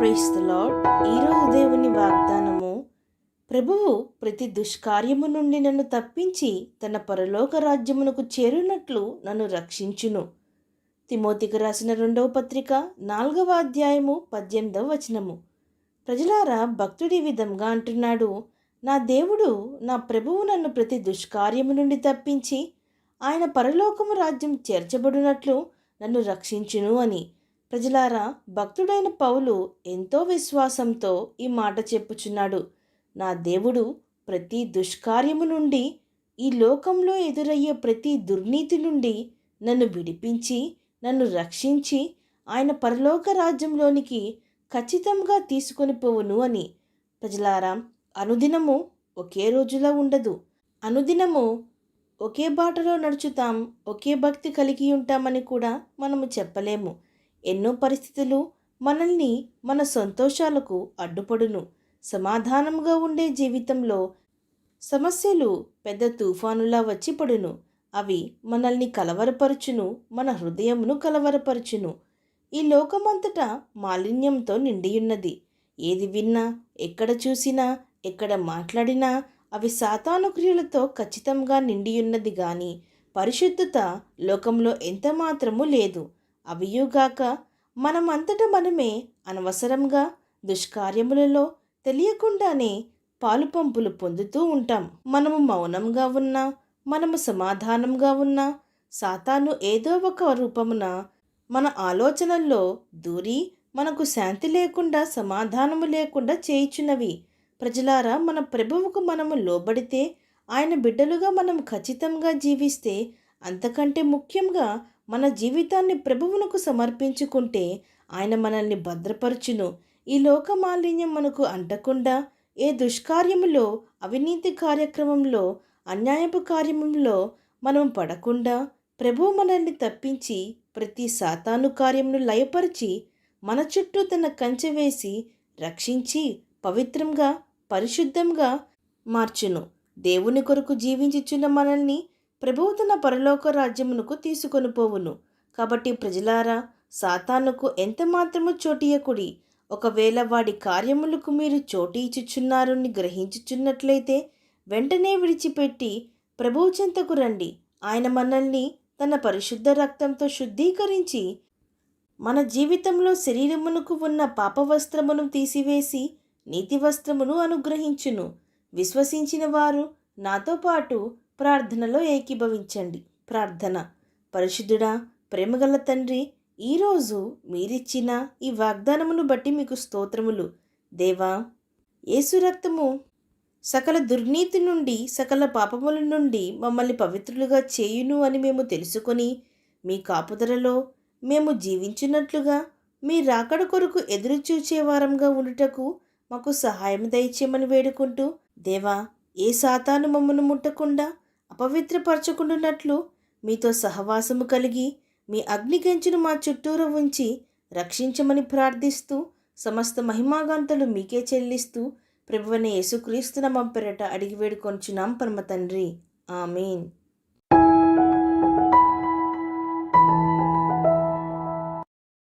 Praise the lord. ఈరోజు దేవుని వాగ్దానము, ప్రభువు ప్రతి దుష్కార్యము నుండి నన్ను తప్పించి తన పరలోక రాజ్యమునకు చేరునట్లు నన్ను రక్షించును. తిమోతికి రాసిన 2వ పత్రిక 4వ అధ్యాయము 18వ వచనము. ప్రజలారా, భక్తుడి విధంగా అంటున్నాడు, నా దేవుడు నా ప్రభువు నన్ను ప్రతి దుష్కార్యము నుండి తప్పించి ఆయన పరలోకము రాజ్యం చేర్చబడినట్లు నన్ను రక్షించును అని. ప్రజలారా, భక్తుడైన పౌలు ఎంతో విశ్వాసంతో ఈ మాట చెప్పుచున్నాడు. నా దేవుడు ప్రతి దుష్కార్యము నుండి, ఈ లోకంలో ఎదురయ్యే ప్రతి దుర్నీతి నుండి నన్ను విడిపించి నన్ను రక్షించి ఆయన పరలోక రాజ్యంలోనికి ఖచ్చితంగా తీసుకొని పోవును అని. ప్రజలారా, అనుదినము ఒకే రోజులో ఉండదు. అనుదినము ఒకే బాటలో నడుచుతాం, ఒకే భక్తి కలిగి ఉంటామని కూడా మనము చెప్పలేము. ఎన్నో పరిస్థితులు మనల్ని మన సంతోషాలకు అడ్డుపడును. సమాధానంగా ఉండే జీవితంలో సమస్యలు పెద్ద తుఫానులా వచ్చి పడును. అవి మనల్ని కలవరపరుచును, మన హృదయమును కలవరపరుచును. ఈ లోకమంతటా మాలిన్యంతో నిండియున్నది. ఏది విన్నా, ఎక్కడ చూసినా, ఎక్కడ మాట్లాడినా అవి సాతాను క్రియలతో ఖచ్చితంగా నిండియున్నది గాని పరిశుద్ధత లోకంలో ఎంత మాత్రము లేదు. అవియుగాక మనమంతట మనమే అనవసరంగా దుష్కార్యములలో తెలియకుండానే పాలుపంపులు పొందుతూ ఉంటాం. మనము మౌనంగా ఉన్నా, మనము సమాధానంగా ఉన్నా, సాతాను ఏదో ఒక రూపమున మన ఆలోచనల్లో దూరి మనకు శాంతి లేకుండా, సమాధానము లేకుండా చేయుచున్నవి. ప్రజలారా, మన ప్రభువుకు మనము లోబడితే, ఆయన బిడ్డలుగా మనం ఖచ్చితంగా జీవిస్తే, అంతకంటే ముఖ్యంగా మన జీవితాన్ని ప్రభువునకు సమర్పించుకుంటే ఆయన మనల్ని భద్రపరచును. ఈ లోక మాలిన్యం మనకు అంటకుండా, ఏ దుష్కార్యములో, అవినీతి కార్యక్రమంలో, అన్యాయపు కార్యములో మనం పడకుండా ప్రభువు మనల్ని తప్పించి ప్రతి సాతాను కార్యమును లయపరిచి మన చుట్టూ తన కంచె వేసి రక్షించి పవిత్రంగా, పరిశుద్ధంగా మార్చును. దేవుని కొరకు జీవించుచున్న మనల్ని ప్రభువు తన పరలోక రాజ్యమునకు తీసుకొని పోవును. కాబట్టి ప్రజలారా, సాతానుకు ఎంత మాత్రము చోటియకుడి. ఒకవేళ వాడి కార్యములకు మీరు చోటు ఇచ్చుచున్నారని గ్రహించుచున్నట్లయితే వెంటనే విడిచిపెట్టి ప్రభువు చెంతకు రండి. ఆయన మనల్ని తన పరిశుద్ధ రక్తంతో శుద్ధీకరించి మన జీవితంలో శరీరమునకు ఉన్న పాప వస్త్రమును తీసివేసి నీతి వస్త్రమును అనుగ్రహించును. విశ్వసించిన వారు నాతో పాటు ప్రార్థనలో ఏకీభవించండి. ప్రార్థన. పరిశుద్ధుడా, ప్రేమగల తండ్రి, ఈరోజు మీరిచ్చిన ఈ వాగ్దానమును బట్టి మీకు స్తోత్రములు. దేవా, యేసు రక్తము సకల దుర్నీతి నుండి, సకల పాపముల నుండి మమ్మల్ని పవిత్రులుగా చేయును అని మేము తెలుసుకొని, మీ కాపుదలలో మేము జీవించినట్లుగా మీ రాకడ కొరకు ఎదురు చూచేవారంగా ఉండుటకు మాకు సహాయం దయచేయమని వేడుకుంటూ, దేవా, ఏ సాతాను మమ్మను ముట్టకుండా అపవిత్రపరచకుండానట్లు మీతో సహవాసము కలిగి మీ అగ్నిగంచును మా చుట్టూరు ఉంచి రక్షించమని ప్రార్థిస్తూ, సమస్త మహిమాగాంతలు మీకే చెల్లిస్తూ ప్రభువైన యేసుక్రీస్తు నామం పేరట అడిగి వేడుకొనుచున్నాం పరమ తండ్రి. ఆమేన్.